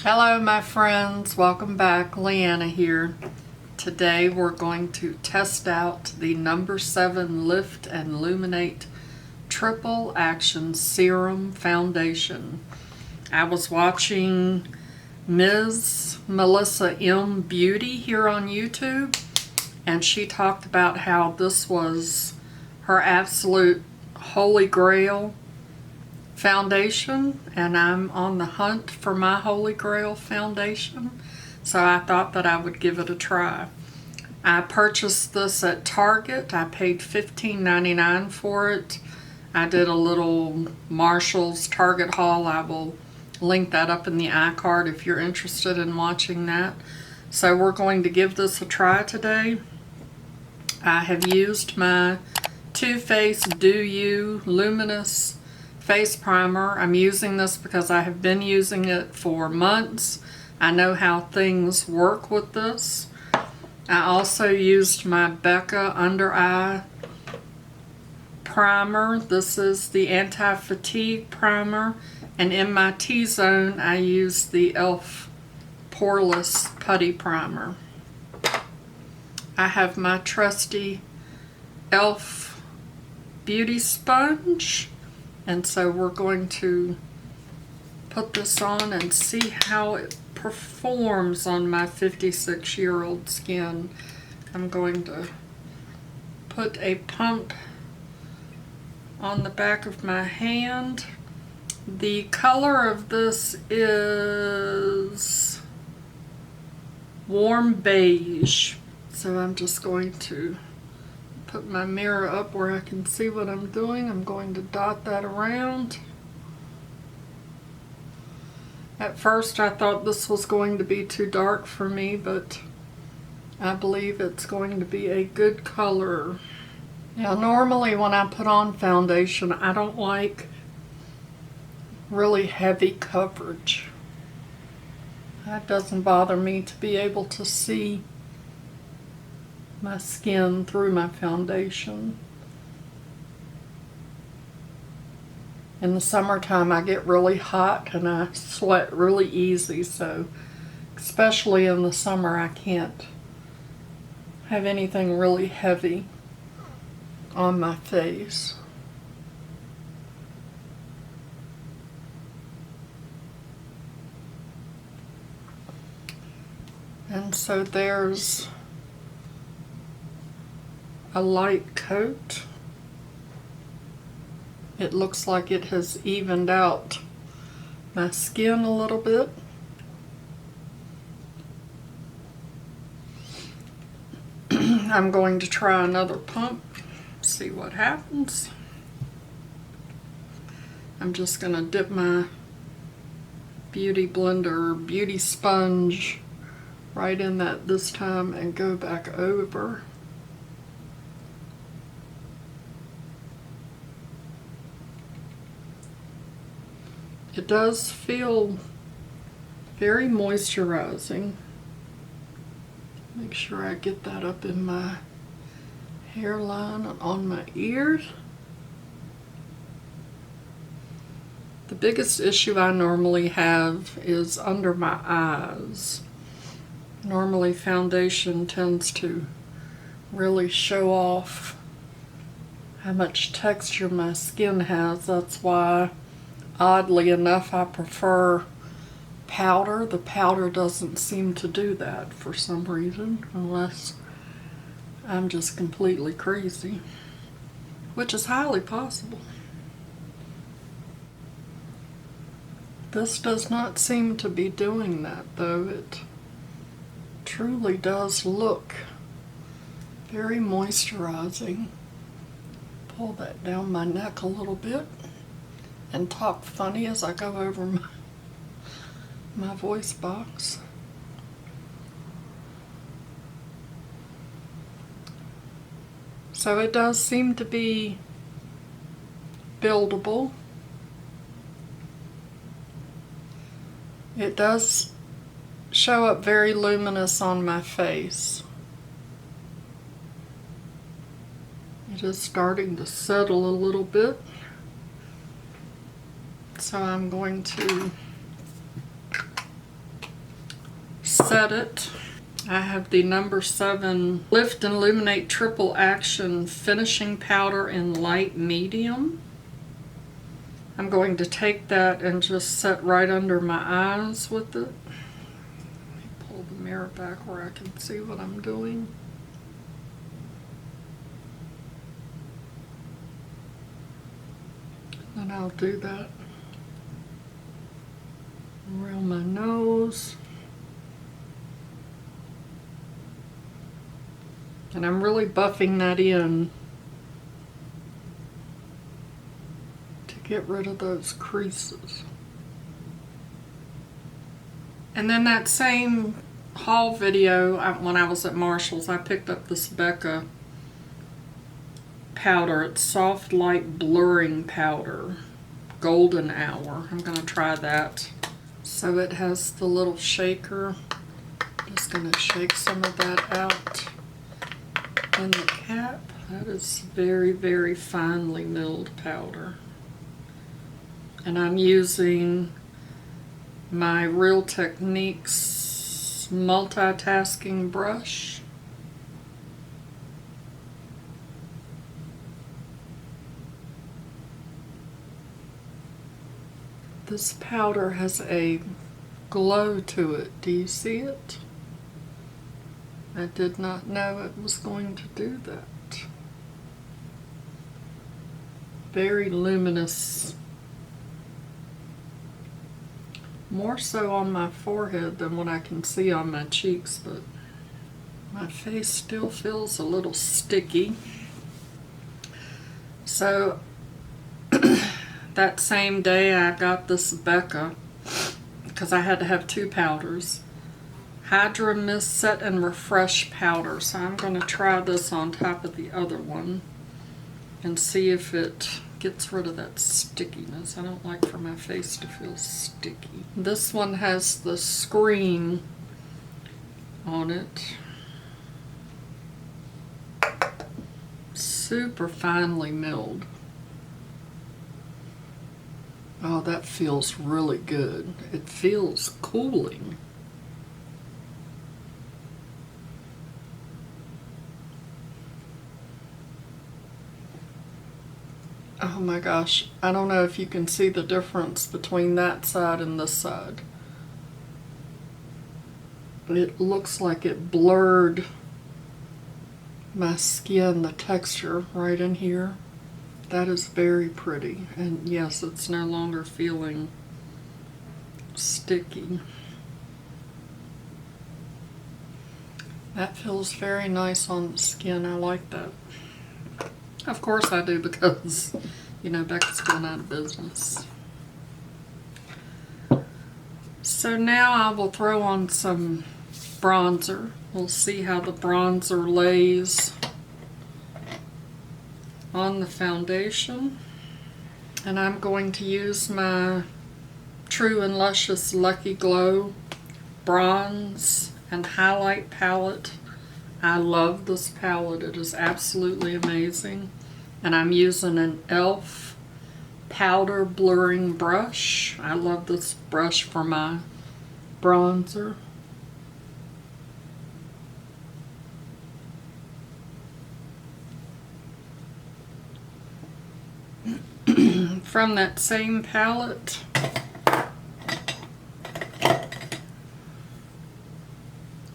Hello my friends, welcome back. Leanna here. Today we're going to test out the No7 Lift and Luminate Triple Action Serum Foundation. I was watching Ms. Melissa M. Beauty here on YouTube, and she talked about how this was her absolute holy grail foundation, and I'm on the hunt for my holy grail foundation, so I thought that I would give it a try. I purchased this at Target. I paid $15.99 for it. I did a little Marshall's Target haul. I will link that up in the iCard if you're interested in watching that. So we're going to give this a try today. I have used my Too Faced Do You Luminous face primer. I'm using this because I have been using it for months. I know how things work with this. I also used my Becca Under Eye primer. This is the anti-fatigue primer, and in my T-zone I used the e.l.f. poreless putty primer. I have my trusty e.l.f. beauty sponge, and so we're going to put this on and see how it performs on my 56-year-old skin. I'm going to put a pump on the back of my hand. The color of this is warm beige, so I'm just going to put my mirror up where I can see what I'm doing. I'm going to dot that around. At first I thought this was going to be too dark for me, but I believe it's going to be a good color. Now normally when I put on foundation, I don't like really heavy coverage. That doesn't bother me to be able to see my skin through my foundation. In the summertime I get really hot and I sweat really easy, so especially in the summer I can't have anything really heavy on my face. And so there's a light coat. It looks like it has evened out my skin a little bit. I'm going to try another pump, see what happens. I'm just going to dip my beauty blender, beauty sponge right in that this time and go back over. It does feel very moisturizing. Make sure I get that up in my hairline and on my ears. The biggest issue I normally have is under my eyes. Normally foundation tends to really show off how much texture my skin has. That's why, oddly enough, I prefer powder. The powder doesn't seem to do that for some reason, unless I'm just completely crazy, which is highly possible. This does not seem to be doing that, though. It truly does look very moisturizing. Pull that down my neck a little bit and talk funny as I go over my voice box. So it does seem to be buildable. It does show up very luminous on my face. It is starting to settle a little bit. So I'm going to set it, I have the number 7 Lift and Illuminate Triple Action Finishing Powder in Light Medium. I'm going to take that and just set right under my eyes with it. Let me pull the mirror back where I can see what I'm doing. And I'll do that around my nose. And I'm really buffing that in to get rid of those creases. And then that same haul video, when I was at Marshall's, I picked up this Becca powder. It's Soft Light Blurring Powder, Golden Hour. I'm going to try that. So it has the little shaker. I'm just going to shake some of that out in the cap. That is very, very finely milled powder. And I'm using my Real Techniques multitasking brush. This powder has a glow to it. Do you see it? I did not know it was going to do that. Very luminous. More so on my forehead than what I can see on my cheeks, but my face still feels a little sticky. So that same day I got this Becca, because I had to have 2 powders. Hydra Mist Set and Refresh powder. So I'm going to try this on top of the other one and see if it gets rid of that stickiness. I don't like for my face to feel sticky. This one has the screen on it. Super finely milled. Oh, that feels really good. It feels cooling. Oh my gosh, I don't know if you can see the difference between that side and this side. It looks like it blurred my skin, the texture right in here. That is very pretty. And yes, it's no longer feeling sticky. That feels very nice on the skin. I like that. Of course I do, because, you know, Becca's going out of business. So now I will throw on some bronzer. We'll see how the bronzer lays on the foundation. And I'm going to use my True and Luscious Lucky Glow bronze and highlight palette. I love this palette. It is absolutely amazing. And I'm using an e.l.f. powder blurring brush. I love this brush for my bronzer. From that same palette,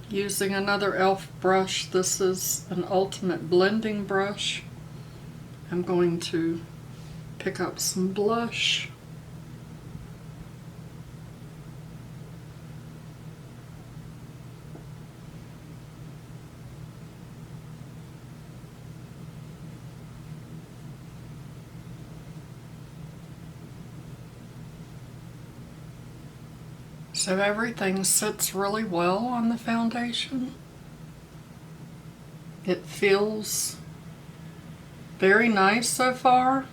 using another e.l.f. brush. This is an Ultimate Blending brush. I'm going to pick up some blush. So everything sits really well on the foundation. It feels very nice so far.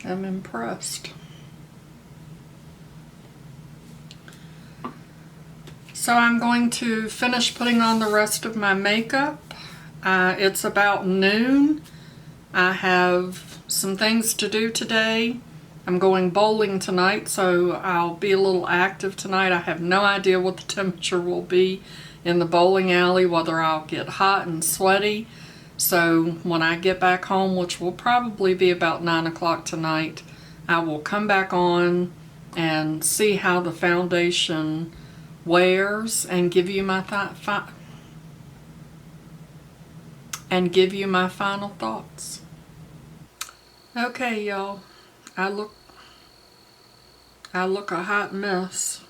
I'm impressed. So I'm going to finish putting on the rest of my makeup. It's about noon. I have some things to do today. I'm going bowling tonight, so I'll be a little active tonight. I have no idea what the temperature will be in the bowling alley, whether I'll get hot and sweaty. So when I get back home, which will probably be about 9 o'clock tonight, I will come back on and see how the foundation wears and give you my final thoughts. Okay, y'all. I look a hot mess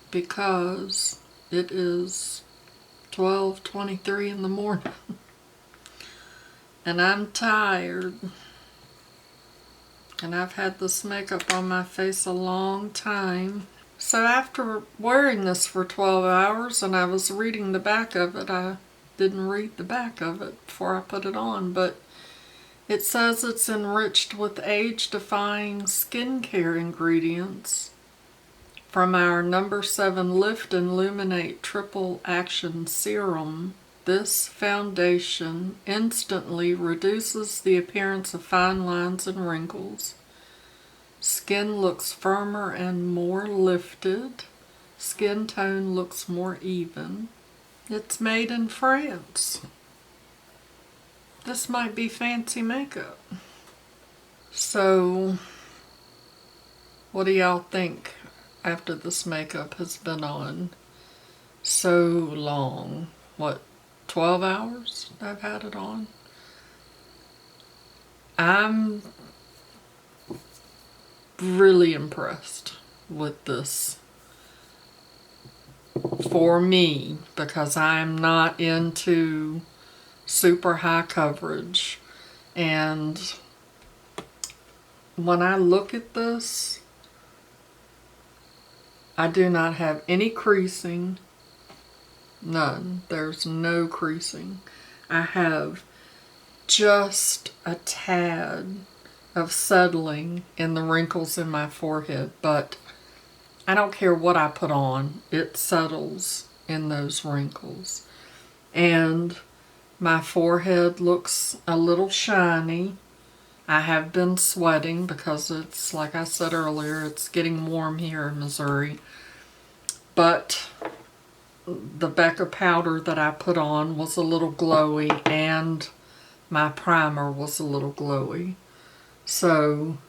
because it is 12:23 in the morning and I'm tired, and I've had this makeup on my face a long time. So after wearing this for 12 hours and I was reading the back of it, I didn't read the back of it before I put it on, but it says it's enriched with age-defying skincare ingredients from our No. 7 Lift and Luminate Triple Action Serum. This foundation instantly reduces the appearance of fine lines and wrinkles. Skin looks firmer and more lifted. Skin tone looks more even. It's made in France. This might be fancy makeup. So, what do y'all think after this makeup has been on so long? What, 12 hours I've had it on? I'm really impressed with this for me, because I'm not into super high coverage, and when I look at this, I do not have any creasing, none. There's no creasing. I have just a tad of settling in the wrinkles in my forehead, but I don't care what I put on, it settles in those wrinkles. And my forehead looks a little shiny. I have been sweating because it's, like I said earlier, it's getting warm here in Missouri. But the Becca powder that I put on was a little glowy, and my primer was a little glowy. So,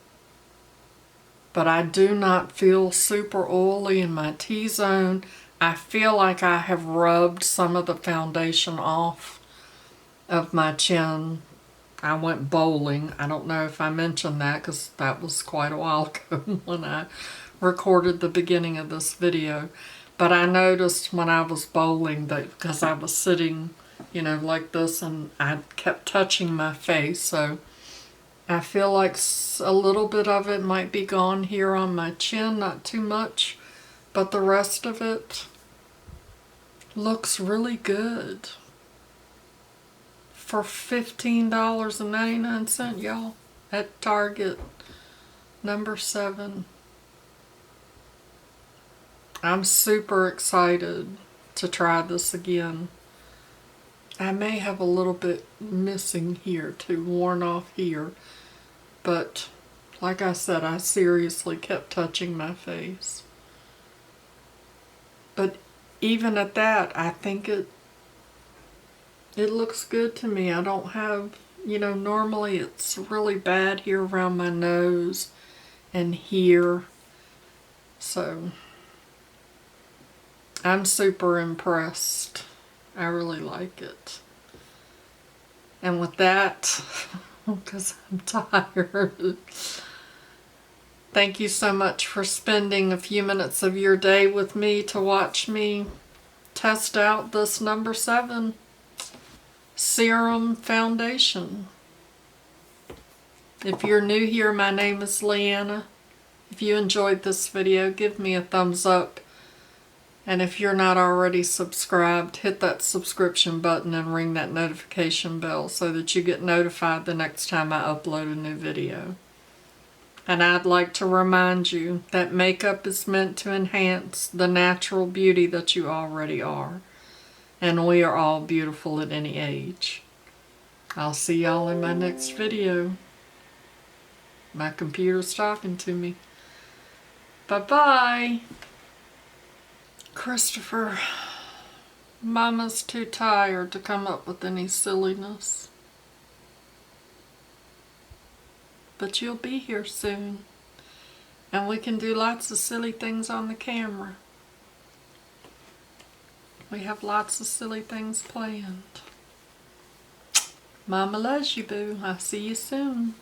but I do not feel super oily in my T-zone. I feel like I have rubbed some of the foundation off of my chin. I went bowling. I don't know if I mentioned that because that was quite a while ago when I recorded the beginning of this video. But I noticed when I was bowling that, because I was sitting, you know, like this, and I kept touching my face, so I feel like a little bit of it might be gone here on my chin, not too much, but the rest of it looks really good. For $15.99, y'all, at Target, No. 7. I'm super excited to try this again. I may have a little bit missing here too, worn off here, but like I said, I seriously kept touching my face. But even at that, I think it looks good to me. I don't have, you know, normally it's really bad here around my nose and here. So I'm super impressed. I really like it. And with that, because I'm tired, thank you so much for spending a few minutes of your day with me to watch me test out this No. 7 Serum Foundation. If you're new here, my name is Leanna. If you enjoyed this video, give me a thumbs up. And if you're not already subscribed, hit that subscription button and ring that notification bell so that you get notified the next time I upload a new video. And I'd like to remind you that makeup is meant to enhance the natural beauty that you already are. And we are all beautiful at any age. I'll see y'all in my next video. My computer's talking to me. Bye-bye. Christopher, Mama's too tired to come up with any silliness. But you'll be here soon. And we can do lots of silly things on the camera. We have lots of silly things planned. Mama loves you, boo. I'll see you soon.